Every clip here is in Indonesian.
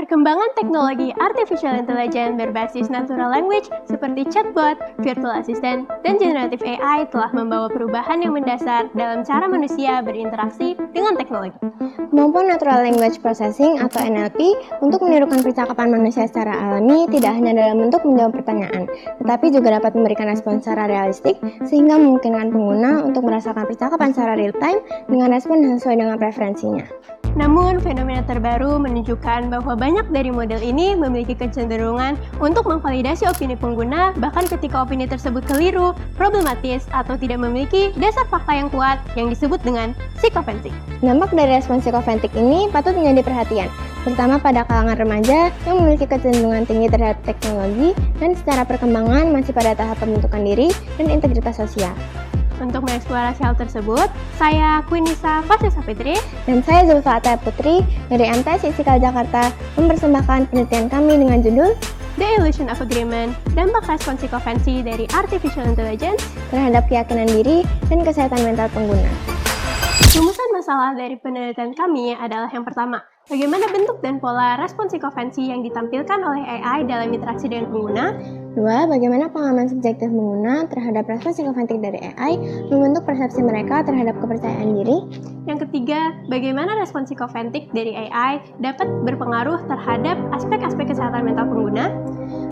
Perkembangan teknologi artificial intelligence berbasis natural language seperti chatbot, virtual assistant, dan generative AI telah membawa perubahan yang mendasar dalam cara manusia berinteraksi dengan teknologi. Kemampuan natural language processing atau NLP untuk menirukan percakapan manusia secara alami tidak hanya dalam bentuk menjawab pertanyaan, tetapi juga dapat memberikan respons secara realistik sehingga memungkinkan pengguna untuk merasakan percakapan secara real time dengan respon yang sesuai dengan preferensinya. Namun, fenomena terbaru menunjukkan bahwa banyak dari model ini memiliki kecenderungan untuk memvalidasi opini pengguna, bahkan ketika opini tersebut keliru, problematis, atau tidak memiliki dasar fakta yang kuat yang disebut dengan psikoventik. Dampak dari respon psikoventik ini patut menjadi perhatian, terutama pada kalangan remaja yang memiliki kecenderungan tinggi terhadap teknologi dan secara perkembangan masih pada tahap pembentukan diri dan integritas sosial. Untuk mengeksplorasi hal tersebut, saya Quinisa Fasisa Fitri dan saya Zulfa Ataya Putri dari MTS Istiqlal Jakarta mempersembahkan penelitian kami dengan judul The Illusion of Agreement, dampak respon psikovensi dari Artificial Intelligence terhadap keyakinan diri dan kesehatan mental pengguna. Rumusan masalah dari penelitian kami adalah yang pertama, bagaimana bentuk dan pola respon psikovensi yang ditampilkan oleh AI dalam interaksi dengan pengguna. 2. Bagaimana pengalaman subjektif pengguna terhadap respon psikoventik dari AI membentuk persepsi mereka terhadap kepercayaan diri. Yang ketiga, bagaimana respon psikoventik dari AI dapat berpengaruh terhadap aspek-aspek kesehatan mental pengguna.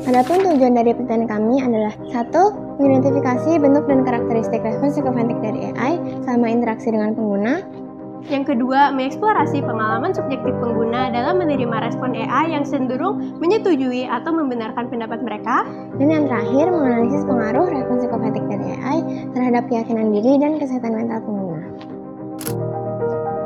Adapun tujuan dari penelitian kami adalah 1. Mengidentifikasi bentuk dan karakteristik respon psikoventik dari AI selama interaksi dengan pengguna. Yang kedua, mengeksplorasi pengalaman subjektif pengguna dalam menerima respon AI yang cenderung menyetujui atau membenarkan pendapat mereka. Dan yang terakhir, menganalisis pengaruh respon psikoventik dari AI terhadap keyakinan diri dan kesehatan mental pengguna.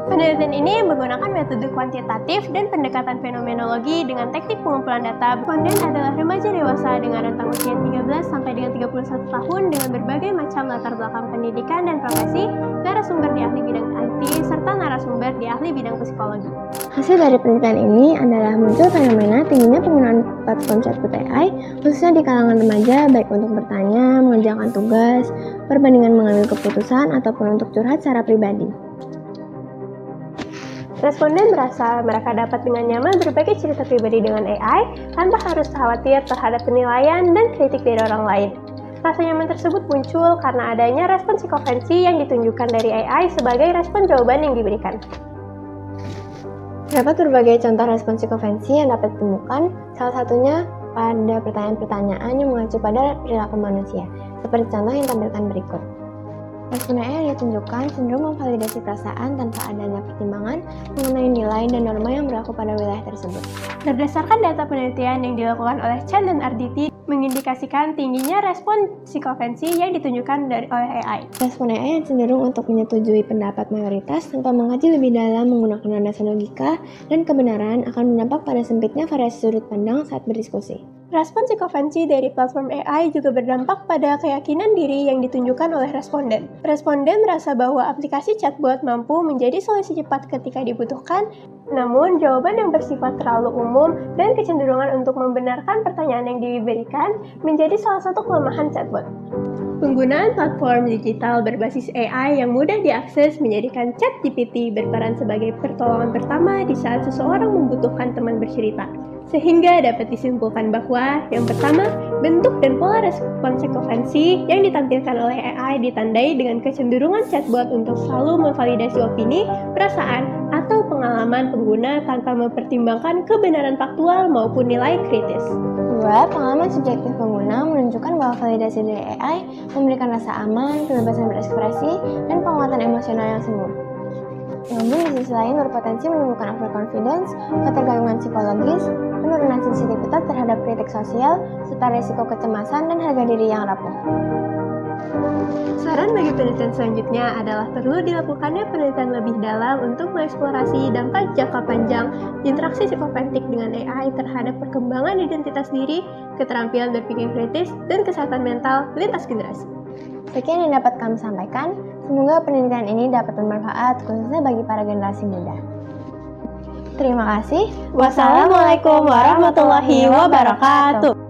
Penelitian ini menggunakan metode kuantitatif dan pendekatan fenomenologi dengan teknik pengumpulan data. Responden adalah remaja dewasa dengan rentang usia 13 sampai dengan 31 tahun dengan berbagai macam latar belakang pendidikan dan profesi, narasumber di ahli bidang IT, serta narasumber di ahli bidang psikologi. Hasil dari penelitian ini adalah muncul fenomena tingginya penggunaan platform chatbot AI, khususnya di kalangan remaja, baik untuk bertanya, mengerjakan tugas, perbandingan mengambil keputusan, ataupun untuk curhat secara pribadi. Responden merasa mereka dapat dengan nyaman berbagi cerita pribadi dengan AI tanpa harus khawatir terhadap penilaian dan kritik dari orang lain. Rasa nyaman tersebut muncul karena adanya respon psikovensi yang ditunjukkan dari AI sebagai respon jawaban yang diberikan. Terdapat berbagai contoh respon psikovensi yang dapat ditemukan, salah satunya pada pertanyaan-pertanyaan yang mengacu pada perilaku manusia, seperti contoh yang tampilkan berikut. Respon AI yang ditunjukkan cenderung memvalidasi perasaan tanpa adanya pertimbangan mengenai nilai dan norma yang berlaku pada wilayah tersebut. Berdasarkan data penelitian yang dilakukan oleh Chan dan Arditi, mengindikasikan tingginya respon psikovensi yang ditunjukkan oleh AI. Respon AI yang cenderung untuk menyetujui pendapat mayoritas tanpa mengkaji lebih dalam menggunakan landasan logika dan kebenaran akan berdampak pada sempitnya variasi sudut pandang saat berdiskusi. Respon psikovensi dari platform AI juga berdampak pada keyakinan diri yang ditunjukkan oleh responden. Responden merasa bahwa aplikasi chatbot mampu menjadi solusi cepat ketika dibutuhkan, namun jawaban yang bersifat terlalu umum dan kecenderungan untuk membenarkan pertanyaan yang diberikan menjadi salah satu kelemahan chatbot. Penggunaan platform digital berbasis AI yang mudah diakses menjadikan ChatGPT berperan sebagai pertolongan pertama di saat seseorang membutuhkan teman bercerita. Sehingga dapat disimpulkan bahwa yang pertama, bentuk dan pola respon psikovensi yang ditampilkan oleh AI ditandai dengan kecenderungan chatbot untuk selalu memvalidasi opini, perasaan, atau pengalaman pengguna tanpa mempertimbangkan kebenaran faktual maupun nilai kritis. 2. Pengalaman subjektif pengguna menunjukkan bahwa validasi dari AI memberikan rasa aman, kebebasan berekspresi, dan penguatan emosional yang semu. Namun di sisi lain berpotensi menimbulkan overconfidence, ketergantungan psikologis, penurunan sensitivitas terhadap kritik sosial, serta risiko kecemasan dan harga diri yang rapuh. Saran bagi penelitian selanjutnya adalah perlu dilakukannya penelitian lebih dalam untuk mengeksplorasi dampak jangka panjang interaksi psikoventik dengan AI terhadap perkembangan identitas diri, keterampilan berpikir kritis, dan kesehatan mental lintas generasi. Sekian yang dapat kami sampaikan, semoga penelitian ini dapat bermanfaat khususnya bagi para generasi muda. Terima kasih. Wassalamualaikum warahmatullahi wabarakatuh.